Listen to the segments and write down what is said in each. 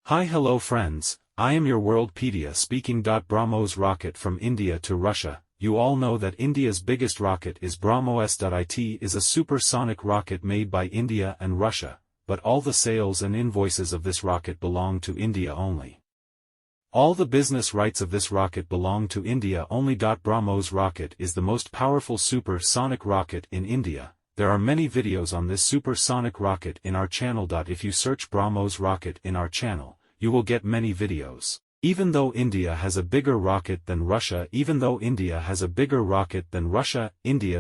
Hello friends, I am your Worldpedia speaking. BrahMos Rocket from India to Russia. You all know that India's biggest rocket is BrahMos. It is a supersonic rocket made by India and Russia, but all the sales and invoices of this rocket belong to India only. All the business rights of this rocket belong to India only. BrahMos Rocket is the most powerful supersonic rocket in India. There are many videos on this supersonic rocket in our channel. If you search BrahMos Rocket in our channel, you will get many videos. Even though India has a bigger rocket than Russia, India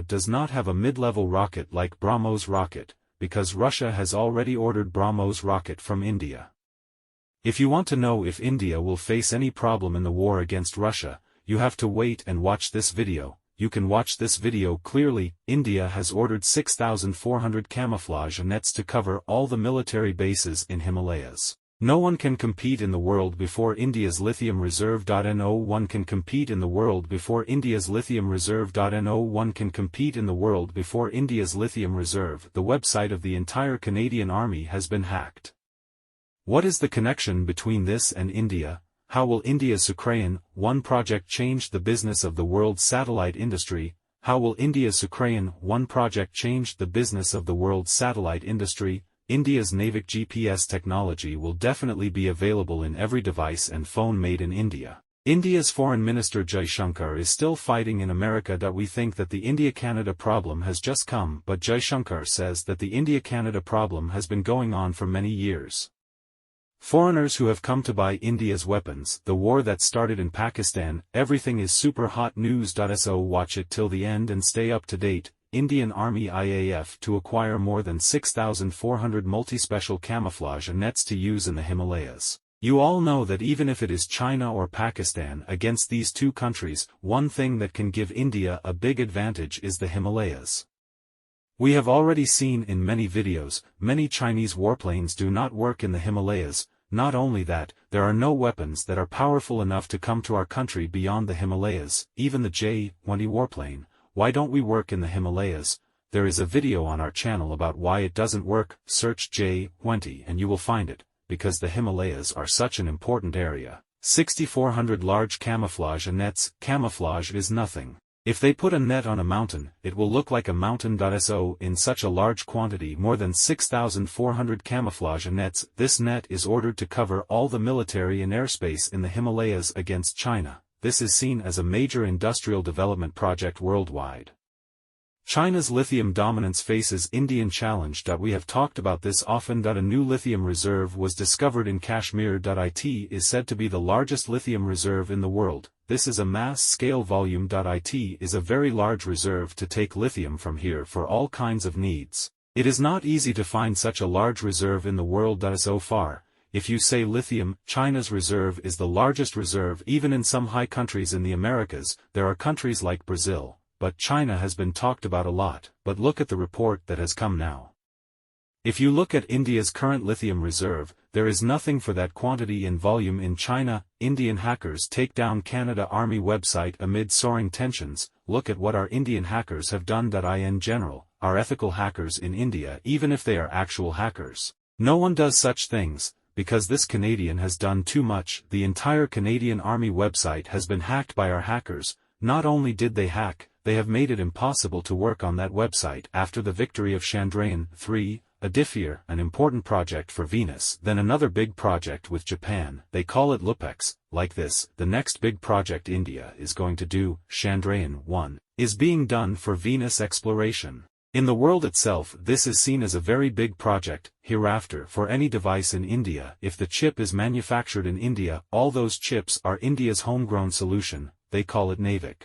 does not have a mid-level rocket like BrahMos Rocket, because Russia has already ordered BrahMos Rocket from India. If you want to know if India will face any problem in the war against Russia, you have to wait and watch this video. You can watch this video clearly. India has ordered 6,400 camouflage nets to cover all the military bases in Himalayas. No one can compete in the world before India's Lithium Reserve. No one can compete in the world before India's Lithium Reserve. No one can compete in the world before India's Lithium Reserve. The website of the entire Canadian Army has been hacked. What is the connection between this and India? How will India's Ukraine 1 project change the business of the world's satellite industry? How will India's Ukraine 1 project change the business of the world's satellite industry? India's NAVIC GPS technology will definitely be available in every device and phone made in India. India's Foreign Minister Jaishankar is still fighting in America. We think that the India-Canada problem has just come, but Jaishankar says that the India-Canada problem has been going on for many years. Foreigners who have come to buy India's weapons, the war that started in Pakistan, everything is super hot news. So watch it till the end and stay up to date. Indian Army IAF to acquire more than 6,400 multi-special camouflage nets to use in the Himalayas. You all know that even if it is China or Pakistan against these two countries, one thing that can give India a big advantage is the Himalayas. We have already seen in many videos, many Chinese warplanes do not work in the Himalayas. Not only that, there are no weapons that are powerful enough to come to our country beyond the Himalayas, even the J-20 warplane. Why don't we work in the Himalayas? There is a video on our channel about why it doesn't work. Search J-20 and you will find it, because the Himalayas are such an important area. 6,400 large camouflage nets. Camouflage is nothing. If they put a net on a mountain, it will look like a mountain. So in such a large quantity, more than 6,400 camouflage nets, this net is ordered to cover all the military and airspace in the Himalayas against China. This is seen as a major industrial development project worldwide. China's lithium dominance faces Indian challenge. We have talked about this often. A new lithium reserve was discovered in Kashmir. It is said to be the largest lithium reserve in the world. This is a mass-scale volume. It is a very large reserve to take lithium from here for all kinds of needs. It is not easy to find such a large reserve in the world. So far, if you say lithium, China's reserve is the largest reserve even in some high countries in the Americas. There are countries like Brazil, but China has been talked about a lot. But look at the report that has come now. If you look at India's current lithium reserve, there is nothing for that quantity in volume in China. Indian hackers take down Canada Army website amid soaring tensions. Look at what our Indian hackers have done. In general, our ethical hackers in India, even if they are actual hackers, no one does such things, because this Canadian has done too much. The entire Canadian Army website has been hacked by our hackers. Not only did they hack, they have made it impossible to work on that website after the victory of Chandrayaan-3. Aditya, an important project for Venus, then another big project with Japan. They call it LUPEX. Like this, the next big project India is going to do, Chandrayaan-1, is being done for Venus exploration. In the world itself, this is seen as a very big project. Hereafter, for any device in India, if the chip is manufactured in India, all those chips are India's homegrown solution. They call it NAVIC.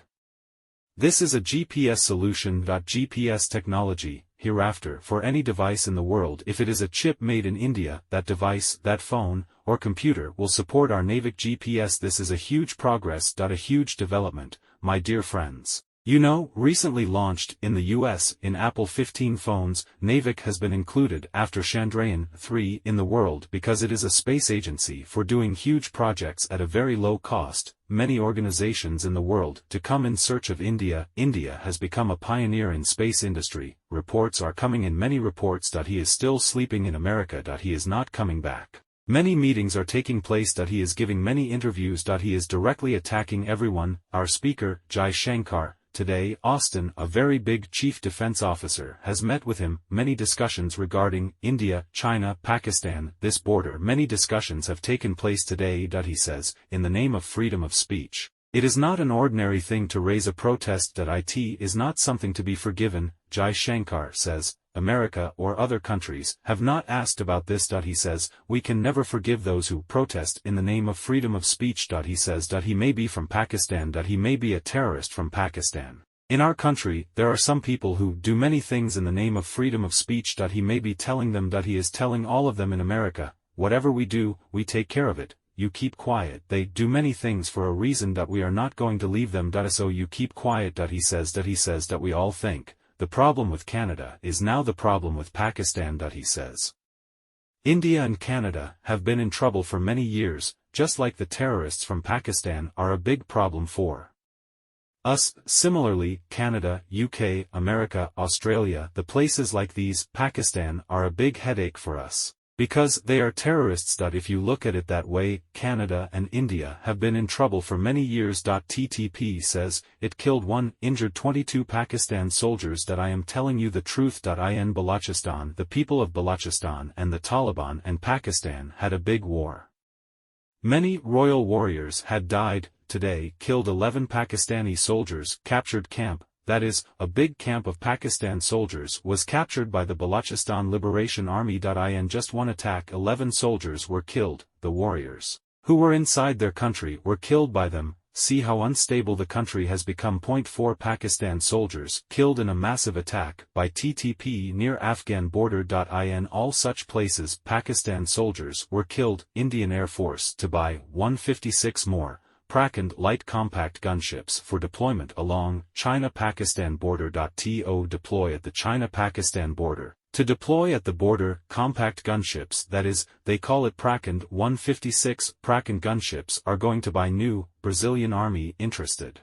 This is a GPS solution. GPS technology. Hereafter, for any device in the world, if it is a chip made in India, that device, that phone, or computer will support our NAVIC GPS. This is a huge progress. A huge development, my dear friends. You know, recently launched in the US in Apple 15 phones, NAVIC has been included after Chandrayaan-3 in the world because it is a space agency for doing huge projects at a very low cost. Many organizations in the world to come in search of India. India has become a pioneer in space industry. Reports are coming in, many reports. He is still sleeping in America. He is not coming back. Many meetings are taking place. He is giving many interviews. He is directly attacking everyone. Our speaker, Jai Shankar, today Austin, a very big chief defense officer, has met with him. Many discussions regarding India, China, Pakistan, this border. Many discussions have taken place today. He says, in the name of freedom of speech, it is not an ordinary thing to raise a protest. It is not something to be forgiven. Jai Shankar says, America or other countries have not asked about this. He says, we can never forgive those who protest in the name of freedom of speech. He says he may be from Pakistan, he may be a terrorist from Pakistan. In our country, there are some people who do many things in the name of freedom of speech. He may be telling them he is telling all of them in America, whatever we do, we take care of it. You keep quiet. They do many things for a reason. We are not going to leave them. So you keep quiet. He says that we all think the problem with Canada is now the problem with Pakistan. He says India and Canada have been in trouble for many years, just like the terrorists from Pakistan are a big problem for us. Similarly, Canada, UK, America, Australia, the places like these, Pakistan, are a big headache for us, because they are terrorists. If you look at it that way, Canada and India have been in trouble for many years. TTP says, it killed 1, injured 22 Pakistan soldiers. I am telling you the truth. In Balochistan, the people of Balochistan and the Taliban and Pakistan had a big war. Many royal warriors had died. Today killed 11 Pakistani soldiers. Captured camp, that is, a big camp of Pakistan soldiers was captured by the Balochistan Liberation Army. In just one attack 11 soldiers were killed. The warriors who were inside their country were killed by them. See how unstable the country has become. 4 Pakistan soldiers killed in a massive attack by TTP near Afghan border. In all such places Pakistan soldiers were killed. Indian Air Force to buy 156 more Prakand light compact gunships for deployment along China-Pakistan border. To deploy at the China-Pakistan border. To deploy at the border, compact gunships, that is, they call it Prakand 156. Prakand gunships are going to buy new. Brazilian Army interested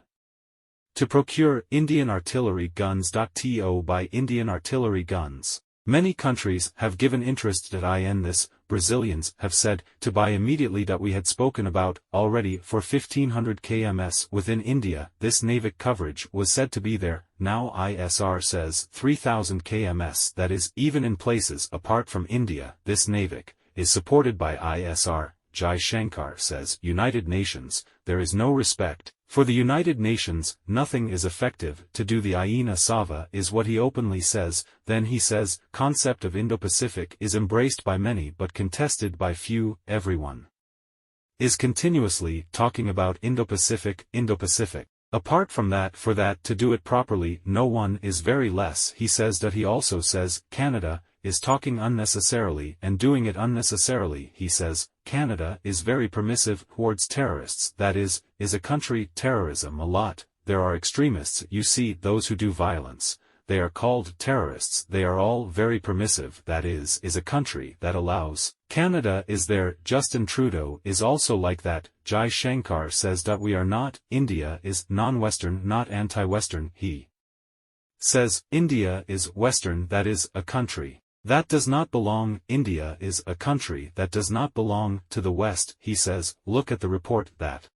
to procure Indian artillery guns. To buy Indian artillery guns. Many countries have given interest. In this, Brazilians have said, to buy immediately. We had spoken about, already, for 1500 kms within India. This NAVIC coverage was said to be there. Now ISR says 3000 kms. That is, even in places apart from India, this NAVIC is supported by ISR. Jai Shankar says, United Nations, there is no respect. For the United Nations, nothing is effective. To do the Aina Sava is what he openly says. Then he says, concept of Indo-Pacific is embraced by many but contested by few. Everyone is continuously talking about Indo-Pacific, Indo-Pacific. Apart from that, for that to do it properly, no one is very less. He says that. He also says, Canada is talking unnecessarily and doing it unnecessarily. He says, Canada is very permissive towards terrorists. That is a country, terrorism a lot. There are extremists, you see, those who do violence. They are called terrorists. They are all very permissive. That is a country that allows. Canada is there. Justin Trudeau is also like that. Jai Shankar says that we are not. India is non-Western, not anti-Western. He says, India is Western. That is a country that does not belong. India is a country that does not belong to the West. He says, look at the report that